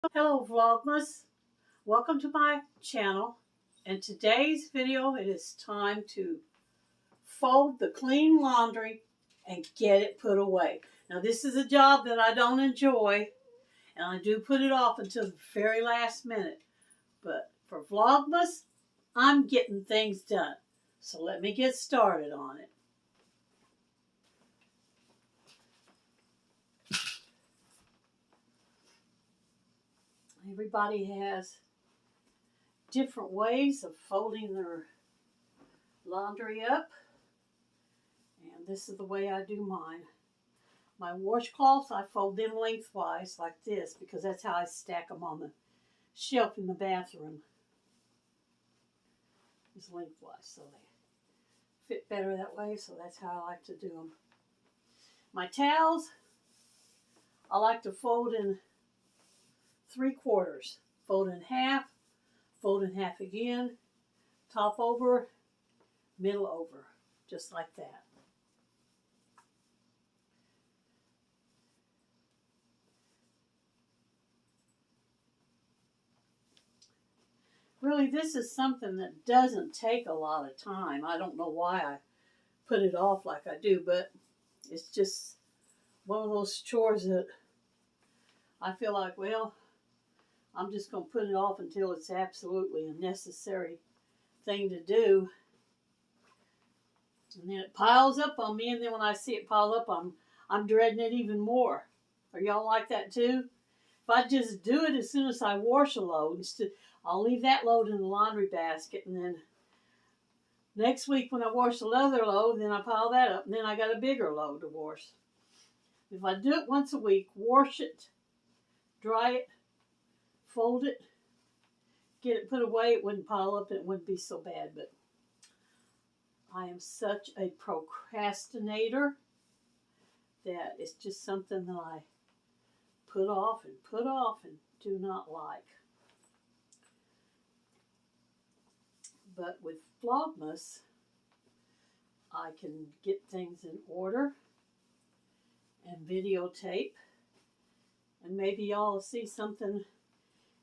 Hello Vlogmas, welcome to my channel, and today's video it is time to fold the clean laundry and get it put away. Now this is a job that I don't enjoy and I do put it off until the very last minute, but for Vlogmas I'm getting things done. So let me get started on it. Everybody has different ways of folding their laundry up, and this is the way I do mine. My washcloths, I fold them lengthwise like this because that's how I stack them on the shelf in the bathroom. It's lengthwise, so they fit better that way, so that's how I like to do them. My towels, I like to fold in 3/4. Fold in half again, top over, middle over, just like that. Really, this is something that doesn't take a lot of time. I don't know why I put it off like I do, but it's just one of those chores that I feel like, well, I'm just going to put it off until it's absolutely a necessary thing to do. And then it piles up on me, and then when I see it pile up, I'm dreading it even more. Are y'all like that too? If I just do it as soon as I wash a load, I'll leave that load in the laundry basket, and then next week when I wash another load, then I pile that up, and then I got a bigger load to wash. If I do it once a week, wash it, dry it, fold it, get it put away, it wouldn't pile up and it wouldn't be so bad. But I am such a procrastinator that it's just something that I put off and do not like. But with Vlogmas, I can get things in order and videotape, and maybe y'all will see something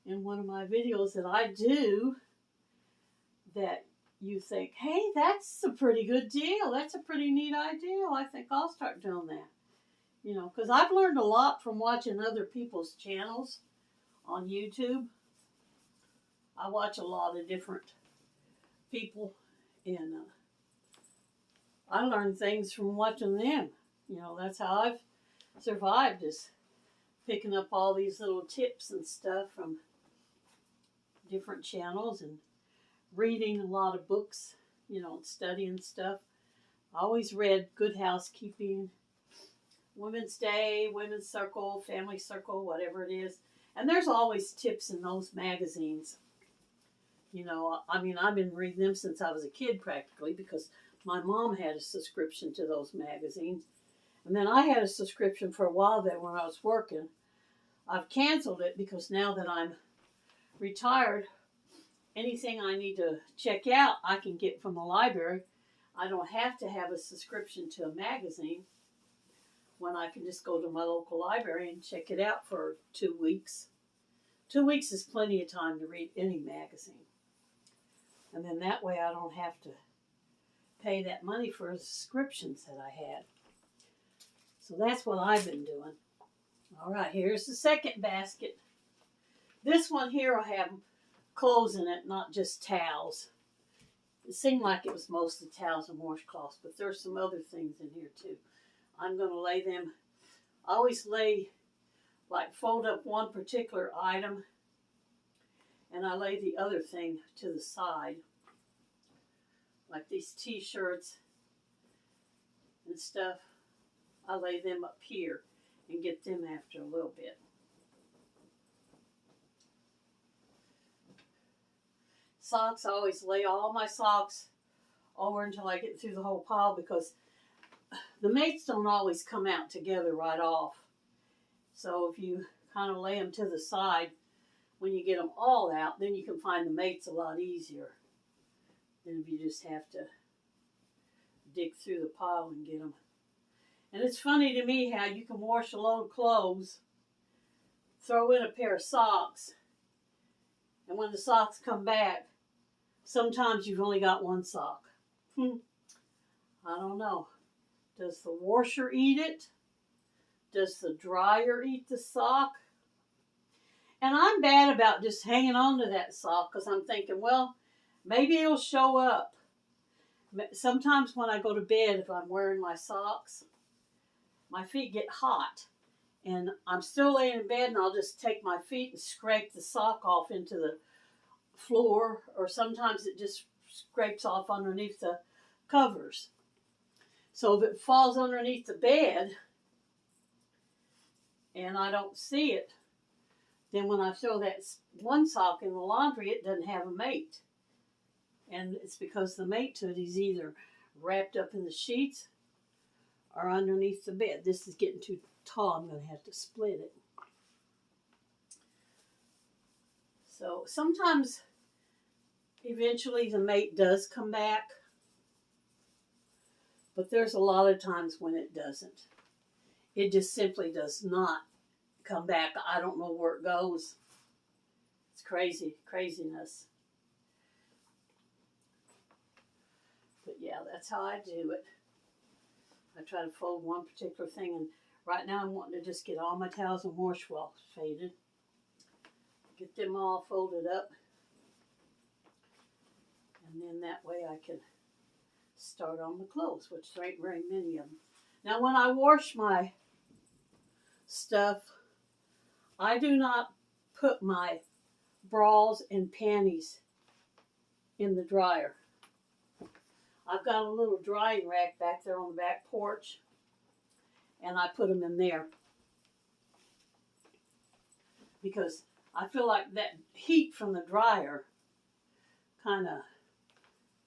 in one of my videos that I do that you think, hey, that's a pretty good deal. That's a pretty neat idea. I think I'll start doing that. You know, because I've learned a lot from watching other people's channels on YouTube. I watch a lot of different people, and I learn things from watching them. You know, that's how I've survived, is picking up all these little tips and stuff from different channels and reading a lot of books, you know, studying stuff. I always read Good Housekeeping, Women's Day, Women's Circle, Family Circle, whatever it is. And there's always tips in those magazines. You know, I mean, I've been reading them since I was a kid practically, because my mom had a subscription to those magazines. And then I had a subscription for a while there when I was working. I've canceled it because now that I'm retired, anything I need to check out, I can get from the library. I don't have to have a subscription to a magazine when I can just go to my local library and check it out for 2 weeks. 2 weeks is plenty of time to read any magazine. And then that way I don't have to pay that money for subscriptions that I had. So that's what I've been doing. All right, here's the second basket. This one here will have clothes in it, not just towels. It seemed like it was mostly towels and washcloths, but there's some other things in here too. I'm going to lay them, I always fold up one particular item, and I lay the other thing to the side. Like these t-shirts and stuff, I lay them up here and get them after a little bit. Socks, I always lay all my socks over until I get through the whole pile, because the mates don't always come out together right off. So if you kind of lay them to the side, when you get them all out, then you can find the mates a lot easier than if you just have to dig through the pile and get them. And it's funny to me how you can wash a load of clothes throw in a pair of socks, and when the socks come back, sometimes you've only got one sock. I don't know. Does the washer eat it? Does the dryer eat the sock? And I'm bad about just hanging on to that sock because I'm thinking, well, maybe it'll show up. Sometimes when I go to bed, if I'm wearing my socks, my feet get hot. And I'm still laying in bed and I'll just take my feet and scrape the sock off into the floor. Or sometimes it just scrapes off underneath the covers. So if it falls underneath the bed and I don't see it, then when I throw that one sock in the laundry, it doesn't have a mate. And it's because the mate to it is either wrapped up in the sheets or underneath the bed. This is getting too tall. I'm going to have to split it. So sometimes, eventually, the mate does come back. But there's a lot of times when it doesn't. It just simply does not come back. I don't know where it goes. It's craziness. But yeah, that's how I do it. I try to fold one particular thing, and right now I'm wanting to just get all my towels and washcloths faded. Get them all folded up. And then that way I can start on the clothes, which there ain't very many of them. Now when I wash my stuff, I do not put my bras and panties in the dryer. I've got a little drying rack back there on the back porch, and I put them in there because I feel like that heat from the dryer kind of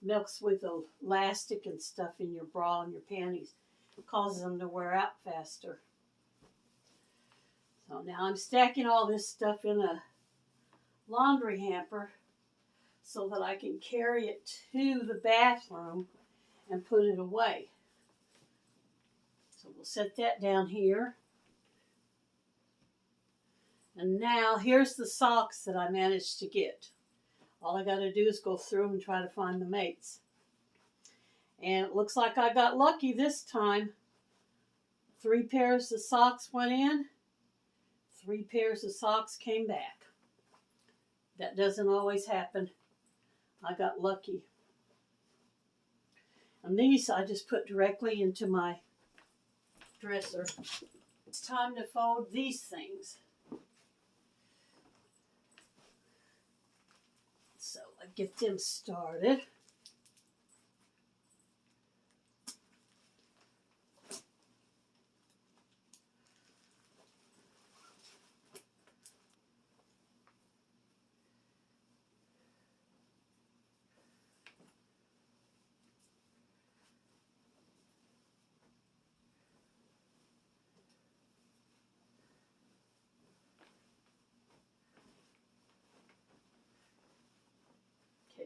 mixed with the elastic and stuff in your bra and your panties. It causes them to wear out faster. So now I'm stacking all this stuff in a laundry hamper so that I can carry it to the bathroom and put it away. So we'll set that down here. And now here's the socks that I managed to get. All I got to do is go through and try to find the mates. And it looks like I got lucky this time. 3 pairs of socks went in. 3 pairs of socks came back. That doesn't always happen. I got lucky. And these I just put directly into my dresser. It's time to fold these things. So I get them started.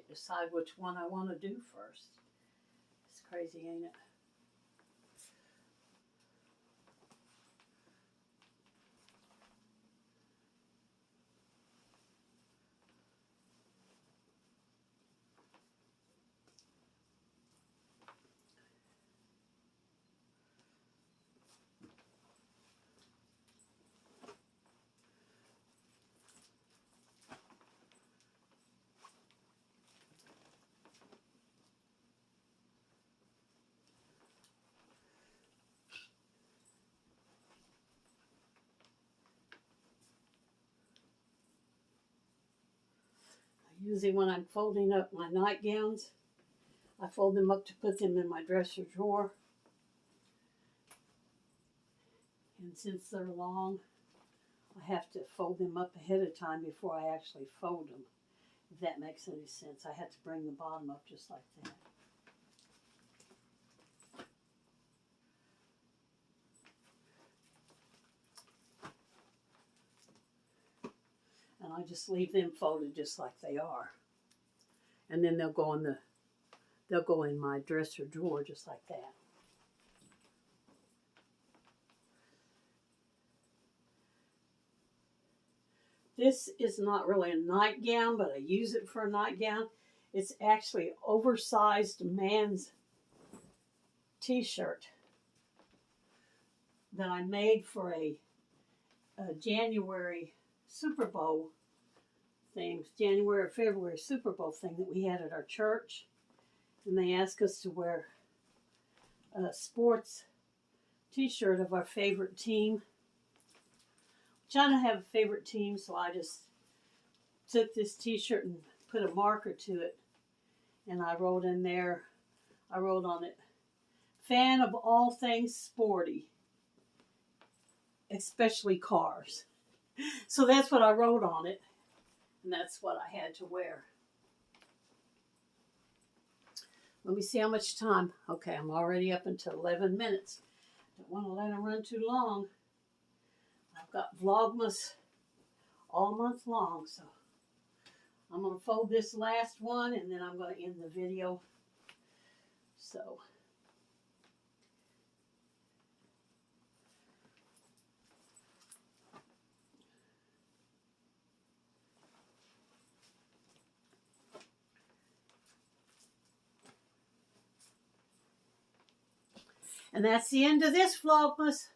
Decide which one I want to do first. It's crazy, ain't it? Usually when I'm folding up my nightgowns, I fold them up to put them in my dresser drawer. And since they're long, I have to fold them up ahead of time before I actually fold them. If that makes any sense. I have to bring the bottom up just like that. And I just leave them folded just like they are. And then they'll go in my dresser drawer just like that. This is not really a nightgown, but I use it for a nightgown. It's actually an oversized man's t-shirt that I made for a January Super Bowl thing, January or February Super Bowl thing that we had at our church. And they asked us to wear a sports t-shirt of our favorite team. Which I don't have a favorite team, so I just took this t-shirt and put a marker to it. And I wrote in there, I wrote on it, fan of all things sporty, especially cars. So that's what I wrote on it. And that's what I had to wear. Let me see how much time. Okay, I'm already up until 11 minutes. Don't want to let it run too long. I've got Vlogmas all month long, so I'm going to fold this last one and then I'm going to end the video. So, and that's the end of this Vlogmas.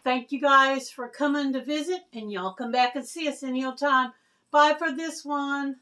Thank you guys for coming to visit, and y'all come back and see us any old time. Bye for this one.